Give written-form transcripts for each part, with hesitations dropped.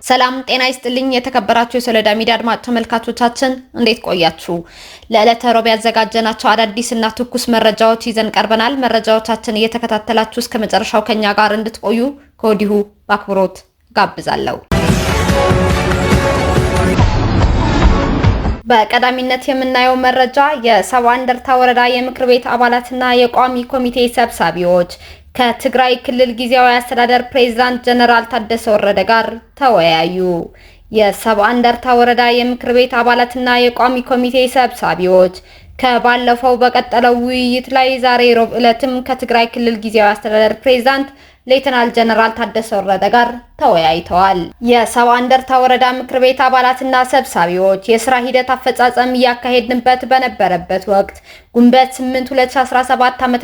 ሰላም ጤና ይስጥልኝ የተከበራችሁ የሶሎዳ ሚዲያ አድማጭ ተመልካቾቻችን እንዴት ቆያችሁ? ለዕለተ ሮብ ያዘጋጀናቸው አዳዲስና ትኩስ መረጃዎች ይዘን ቀርበናል። መረጃዎቻችን እየተከታተላችሁ እስከ መጨረሻው ከኛ ጋር እንድትቆዩ ከወዲሁ በአክብሮት ጋብዛለሁ። በቀዳሚነት የምናየው መረጃ የሰባ እንደርታ ወረዳ የምክር ቤት አባላትና የቋሚ ኮሚቴ ሰብሳቢዎች ከትግራይ ክልል ጊዜያዊ አስተዳደር ፕሬዝዳንት ጀነራል ታደሰ ወረደ ጋር ተወያዩ። የሰባ እንደርታ ወረዳ የምክር ቤት አባላትና የቋሚ ኮሚቴ ሰብሳቢዎች ከባለፈው በቀጠለው ውይይት ላይ ዛሬ ሮብ ዕለትም ከትግራይ ክልል ጊዜያዊ አስተዳደር ፕሬዝዳንት ሌተናል ጀነራል ታደሰ ወረደ ጋር ተወያይተዋል። የሰባ እንደርታ ወረዳ ምክር ቤት አባላትና ሰብሳቢዎች የስራ ሂደት አፈጻጸም እያካሄድንበት በነበረበት ወቅት ግንቦት 8 2017 ዓ.ም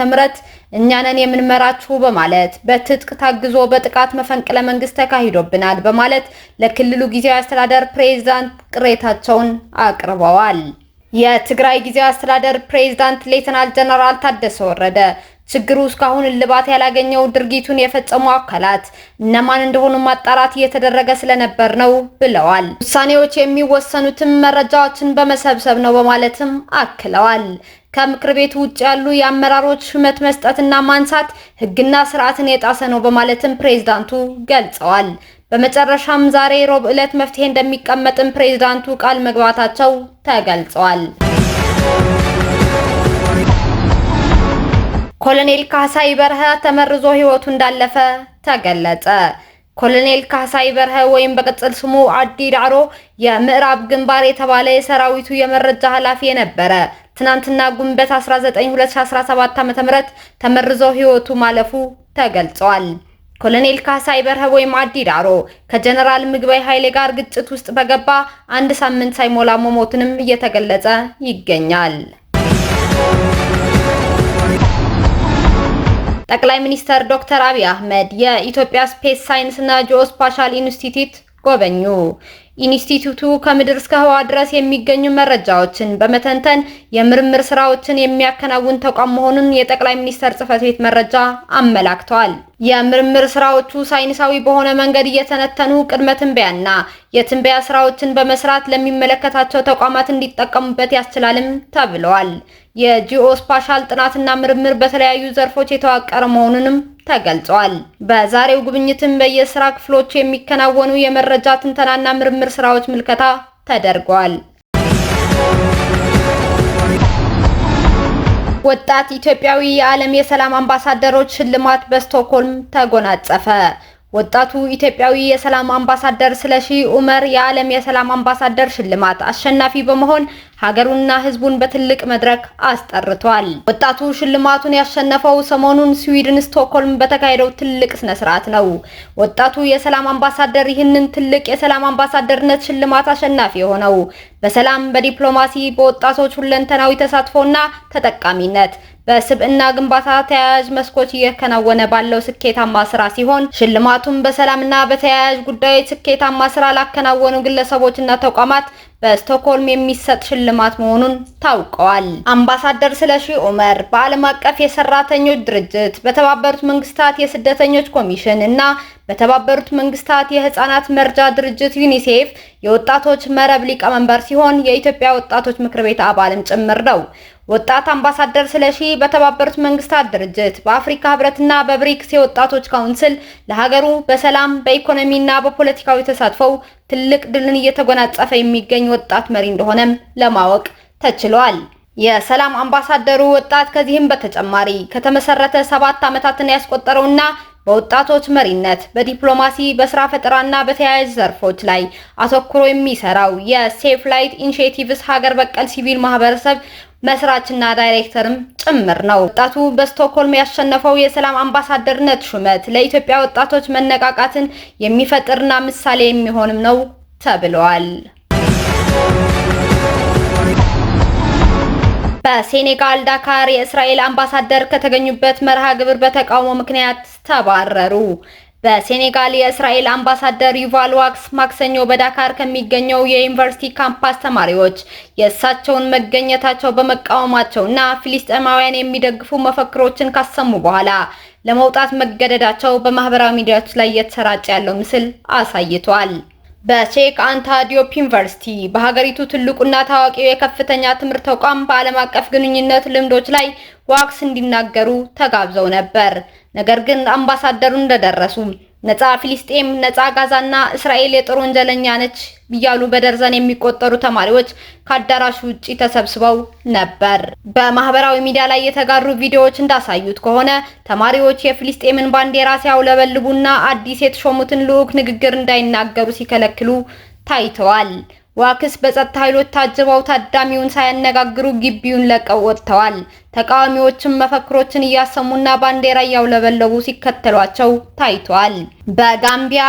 እኛንን የምንመራችሁ በማለት በትጥቅ ታግዞ በጥቃት መፈንቅለ መንግስት ተካሂዶብናል በማለት ለክልሉ ጊዜያዊ አስተዳደር ፕሬዝዳንት ቅሬታቸውን አቅርበዋል። የትግራይ ጊዜያዊ አስተዳደር ፕሬዝዳንት ሌተናል ጀነራል ታደሰ ወረደ ችግሩ እስካሁን እልባት ያላገኘው ድርጊቱን የፈጸሙ አካላት እነማን እንደሆኑ ማጣራት እየተደረገ ስለነበር ነው ብለዋል። ውሳኔዎች የሚወሰኑትም መረጃዎችን በመሰብሰብ ነው በማለትም አክለዋል። ከምክር ቤቱ ውጭ ያሉ የአመራሮች ሹመት መስጠትና ማንሳት ሕግና ስርዓትን የጣሰ ነው በማለትም ፕሬዝዳንቱ ገልጸዋል። በመጨረሻም ዛሬ ሮብ ዕለት መፍትሄ እንደሚቀመጥም ፕሬዝዳንቱ ቃል መግባታቸው ተገልጿል። ኮሎኔል ካሳይ በርሀ ተመርዞ ህይወቱ እንዳለፈ ተገለጸ። ኮሎኔል ካሳይ በርሀ ወይም በቅጽል ስሙ አዲ ዳዕሮ የምዕራብ ግንባር የተባለ የሰራዊቱ የመረጃ ኃላፊ የነበረ ትናንትና ግንቦት 19 2017 ዓ.ም ተመርዞ ህይወቱ ማለፉ ተገልጿል። ኮሎኔል ካሳይ በርሀ ወይም አዲ ዳዕሮ ከጀነራል ምግበይ ኃይሌ ጋር ግጭት ውስጥ በገባ አንድ ሳምንት ሳይሞላ መሞቱንም እየተገለጸ ይገኛል። ጠቅላይ ሚኒስትር ዶክተር አብይ አህመድ የኢትዮጵያ ስፔስ ሳይንስ እና ጂኦስፓሻል ኢንስቲትዩት ጎበኙ። ኢንስቲትዩቱ ከምድር እስከ ህዋ ድረስ የሚገኙ መረጃዎችን በመተንተን የምርምር ስራዎችን የሚያከናውን ተቋም መሆኑን የጠቅላይ ሚኒስትር ጽሕፈት ቤት መረጃ አመላክቷል። የምርምር ስራዎቹ ሳይንሳዊ በሆነ መንገድ እየተነተኑ ቅድመ ትንበያና የትንበያ ስራዎችን በመስራት ለሚመለከታቸው ተቋማት እንዲጠቀሙበት ያስችላልም ተብለዋል። የጂኦስፓሻል ጥናትና ምርምር በተለያዩ ዘርፎች የተዋቀረ መሆኑንም ተገልጿል። በዛሬው ጉብኝትም በየስራ ክፍሎቹ የሚከናወኑ የመረጃ ትንተናና ምርምር ስራዎች ምልከታ ተደርጓል። ወጣት ኢትዮጵያዊ የዓለም የሰላም አምባሳደሮች ሽልማት በስቶክሆልም ተጎናጸፈ። ወጣቱ ኢትዮጵያዊ የሰላም አምባሳደር ስለሺ ኡመር የዓለም የሰላም አምባሳደር ሽልማት አሸናፊ በመሆን ሀገሩንና ሕዝቡን በትልቅ መድረክ አስጠርቷል። ወጣቱ ሽልማቱን ያሸነፈው ሰሞኑን ስዊድን ስቶክሆልም በተካሄደው ትልቅ ስነ ስርዓት ነው። ወጣቱ የሰላም አምባሳደር ይህንን ትልቅ የሰላም አምባሳደርነት ሽልማት አሸናፊ የሆነው በሰላም፣ በዲፕሎማሲ፣ በወጣቶች ሁለንተናዊ ተሳትፎና ተጠቃሚነት በስብዕና ግንባታ ተያያዥ መስኮች እየከናወነ ባለው ስኬታማ ስራ ሲሆን ሽልማቱም በሰላምና በተያያዥ ጉዳዮች ስኬታማ ስራ ላከናወኑ ግለሰቦችና ተቋማት በስቶክሆልም የሚሰጥ ሽልማት መሆኑን ታውቀዋል። አምባሳደር ስለሺ ኡመር በዓለም አቀፍ የሰራተኞች ድርጅት፣ በተባበሩት መንግስታት የስደተኞች ኮሚሽን እና በተባበሩት መንግስታት የህፃናት መርጃ ድርጅት ዩኒሴፍ የወጣቶች መረብ ሊቀመንበር ሲሆን የኢትዮጵያ ወጣቶች ምክር ቤት አባልም ጭምር ነው። ወጣት አምባሳደር ስለሺ በተባበሩት መንግስታት ድርጅት፣ በአፍሪካ ህብረትና በብሪክስ የወጣቶች ካውንስል ለሀገሩ በሰላም በኢኮኖሚና በፖለቲካዊ ተሳትፈው ትልቅ ድልን እየተጎናጸፈ የሚገኝ ወጣት መሪ እንደሆነም ለማወቅ ተችሏል። የሰላም አምባሳደሩ ወጣት ከዚህም በተጨማሪ ከተመሰረተ 7 ዓመታትን ያስቆጠረውና በወጣቶች መሪነት በዲፕሎማሲ በስራ ፈጠራና በተያያዥ ዘርፎች ላይ አተኩሮ የሚሰራው የሴፍ ላይት ኢኒሺዬቲቭስ ሀገር በቀል ሲቪል ማህበረሰብ መስራችና ዳይሬክተርም ጭምር ነው። ወጣቱ በስቶክሆልም ያሸነፈው የሰላም አምባሳደርነት ሹመት ለኢትዮጵያ ወጣቶች መነቃቃትን የሚፈጥርና ምሳሌ የሚሆንም ነው ተብሏል። በሴኔጋል ዳካር የእስራኤል አምባሳደር ከተገኙበት መርሃ ግብር በተቃውሞ ምክንያት ተባረሩ። በሴኔጋል የእስራኤል አምባሳደር ዩቫል ዋክስ ማክሰኞ በዳካር ከሚገኘው የዩኒቨርሲቲ ካምፓስ ተማሪዎች የእሳቸውን መገኘታቸው በመቃወማቸውና ፍልስጤማውያን የሚደግፉ መፈክሮችን ካሰሙ በኋላ ለመውጣት መገደዳቸው በማህበራዊ ሚዲያዎች ላይ እየተሰራጨ ያለው ምስል አሳይቷል። በቼክ አንታ ዲዮፕ ዩኒቨርሲቲ በሀገሪቱ ትልቁና ታዋቂው የከፍተኛ ትምህርት ተቋም በዓለም አቀፍ ግንኙነት ልምዶች ላይ ዋክስ እንዲናገሩ ተጋብዘው ነበር። ነገር ግን አምባሳደሩ እንደደረሱ ነፃ ፊሊስጤም፣ ነፃ ጋዛና እስራኤል የጦር ወንጀለኛ ነች እያሉ በደርዘን የሚቆጠሩ ተማሪዎች ከአዳራሹ ውጪ ተሰብስበው ነበር። በማህበራዊ ሚዲያ ላይ የተጋሩ ቪዲዮዎች እንዳሳዩት ከሆነ ተማሪዎች የፊሊስጤምን ባንዲራ ሲያውለበልቡና አዲስ የተሾሙትን ልዑክ ንግግር እንዳይናገሩ ሲከለክሉ ታይተዋል። ዋክስ በጸጥታ ኃይሎች ታጅበው ታዳሚውን ሳያነጋግሩ ግቢውን ለቀው ወጥተዋል። ተቃዋሚዎችም መፈክሮችን እያሰሙና ባንዲራ እያውለበለቡ ሲከተሏቸው ታይቷል። በጋምቢያ፣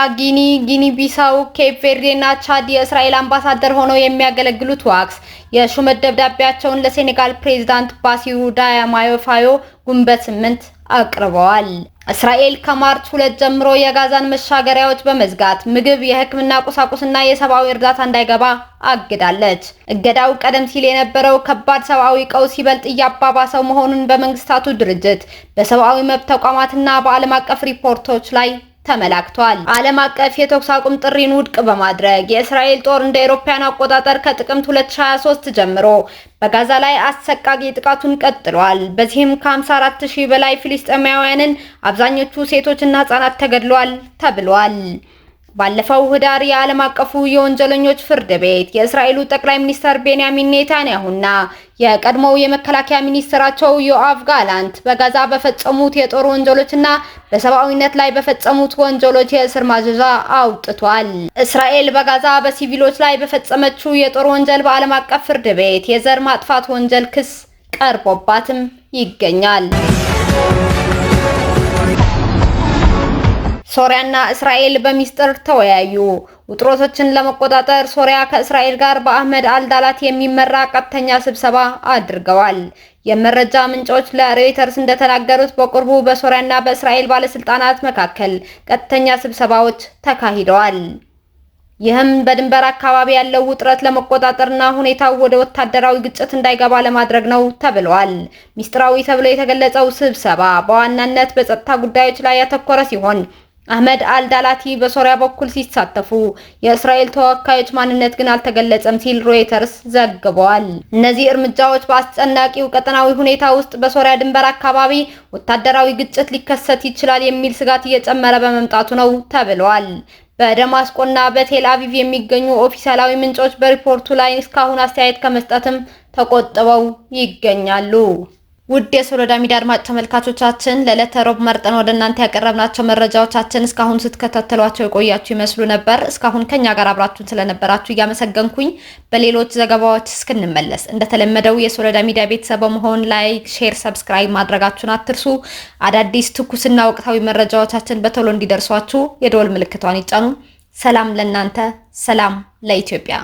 ጊኒ ቢሳው፣ ኬፕ ቬርዴና ቻድ የእስራኤል አምባሳደር ሆነው የሚያገለግሉት ዋክስ የሹመት ደብዳቤያቸውን ለሴኔጋል ፕሬዝዳንት ባሲሩ ዳያማዮ ፋዮ ግንቦት 8 አቅርበዋል። እስራኤል ከማርች 2 ጀምሮ የጋዛን መሻገሪያዎች በመዝጋት ምግብ፣ የሕክምና ቁሳቁስና የሰብአዊ እርዳታ እንዳይገባ አግዳለች። እገዳው ቀደም ሲል የነበረው ከባድ ሰብአዊ ቀውስ ይበልጥ እያባባሰው መሆኑን በመንግስታቱ ድርጅት፣ በሰብአዊ መብት ተቋማትና በዓለም አቀፍ ሪፖርቶች ላይ ተመላክቷል። ዓለም አቀፍ የተኩስ አቁም ጥሪን ውድቅ በማድረግ የእስራኤል ጦር እንደ አውሮፓውያን አቆጣጠር ከጥቅምት 2023 ጀምሮ በጋዛ ላይ አሰቃቂ ጥቃቱን ቀጥሏል። በዚህም ከ54,000 በላይ ፍልስጤማውያንን አብዛኞቹ ሴቶችና ህጻናት ተገድለዋል ተብሏል። ባለፈው ህዳር የዓለም አቀፉ የወንጀለኞች ፍርድ ቤት የእስራኤሉ ጠቅላይ ሚኒስትር ቤንያሚን ኔታንያሁና የቀድሞው የመከላከያ ሚኒስትራቸው ዮአቭ ጋላንት በጋዛ በፈጸሙት የጦር ወንጀሎችና በሰብአዊነት ላይ በፈጸሙት ወንጀሎች የእስር ማዘዣ አውጥቷል። እስራኤል በጋዛ በሲቪሎች ላይ በፈጸመችው የጦር ወንጀል በዓለም አቀፍ ፍርድ ቤት የዘር ማጥፋት ወንጀል ክስ ቀርቦባትም ይገኛል። ሶሪያና እስራኤል በሚስጥር ተወያዩ። ውጥረቶችን ለመቆጣጠር ሶሪያ ከእስራኤል ጋር በአህመድ አልዳላት የሚመራ ቀጥተኛ ስብሰባ አድርገዋል። የመረጃ ምንጮች ለሮይተርስ እንደተናገሩት በቅርቡ በሶሪያና በእስራኤል ባለስልጣናት መካከል ቀጥተኛ ስብሰባዎች ተካሂደዋል። ይህም በድንበር አካባቢ ያለው ውጥረት ለመቆጣጠርና ሁኔታው ወደ ወታደራዊ ግጭት እንዳይገባ ለማድረግ ነው ተብሏል። ሚስጥራዊ ተብሎ የተገለጸው ስብሰባ በዋናነት በጸጥታ ጉዳዮች ላይ ያተኮረ ሲሆን አህመድ አልዳላቲ በሶሪያ በኩል ሲሳተፉ የእስራኤል ተወካዮች ማንነት ግን አልተገለጸም ሲል ሮይተርስ ዘግቧል። እነዚህ እርምጃዎች በአስጨናቂው ቀጠናዊ ሁኔታ ውስጥ በሶሪያ ድንበር አካባቢ ወታደራዊ ግጭት ሊከሰት ይችላል የሚል ስጋት እየጨመረ በመምጣቱ ነው ተብሏል። በደማስቆና በቴል አቪቭ የሚገኙ ኦፊሻላዊ ምንጮች በሪፖርቱ ላይ እስካሁን አስተያየት ከመስጠትም ተቆጥበው ይገኛሉ። ውድ የሶሎዳ ሚዲያ አድማጭ ተመልካቾቻችን ለዕለተ ሮብ መርጠን ወደ እናንተ ያቀረብናቸው መረጃዎቻችን እስካሁን ስትከታተሏቸው የቆያችሁ ይመስሉ ነበር። እስካሁን ከኛ ጋር አብራችሁን ስለነበራችሁ እያመሰገንኩኝ በሌሎች ዘገባዎች እስክንመለስ እንደተለመደው የሶሎዳ ሚዲያ ቤተሰብ በመሆን ላይክ፣ ሼር፣ ሰብስክራይብ ማድረጋችሁን አትርሱ። አዳዲስ ትኩስና ወቅታዊ መረጃዎቻችን በቶሎ እንዲደርሷችሁ የደወል ምልክቷን ይጫኑ። ሰላም ለእናንተ፣ ሰላም ለኢትዮጵያ።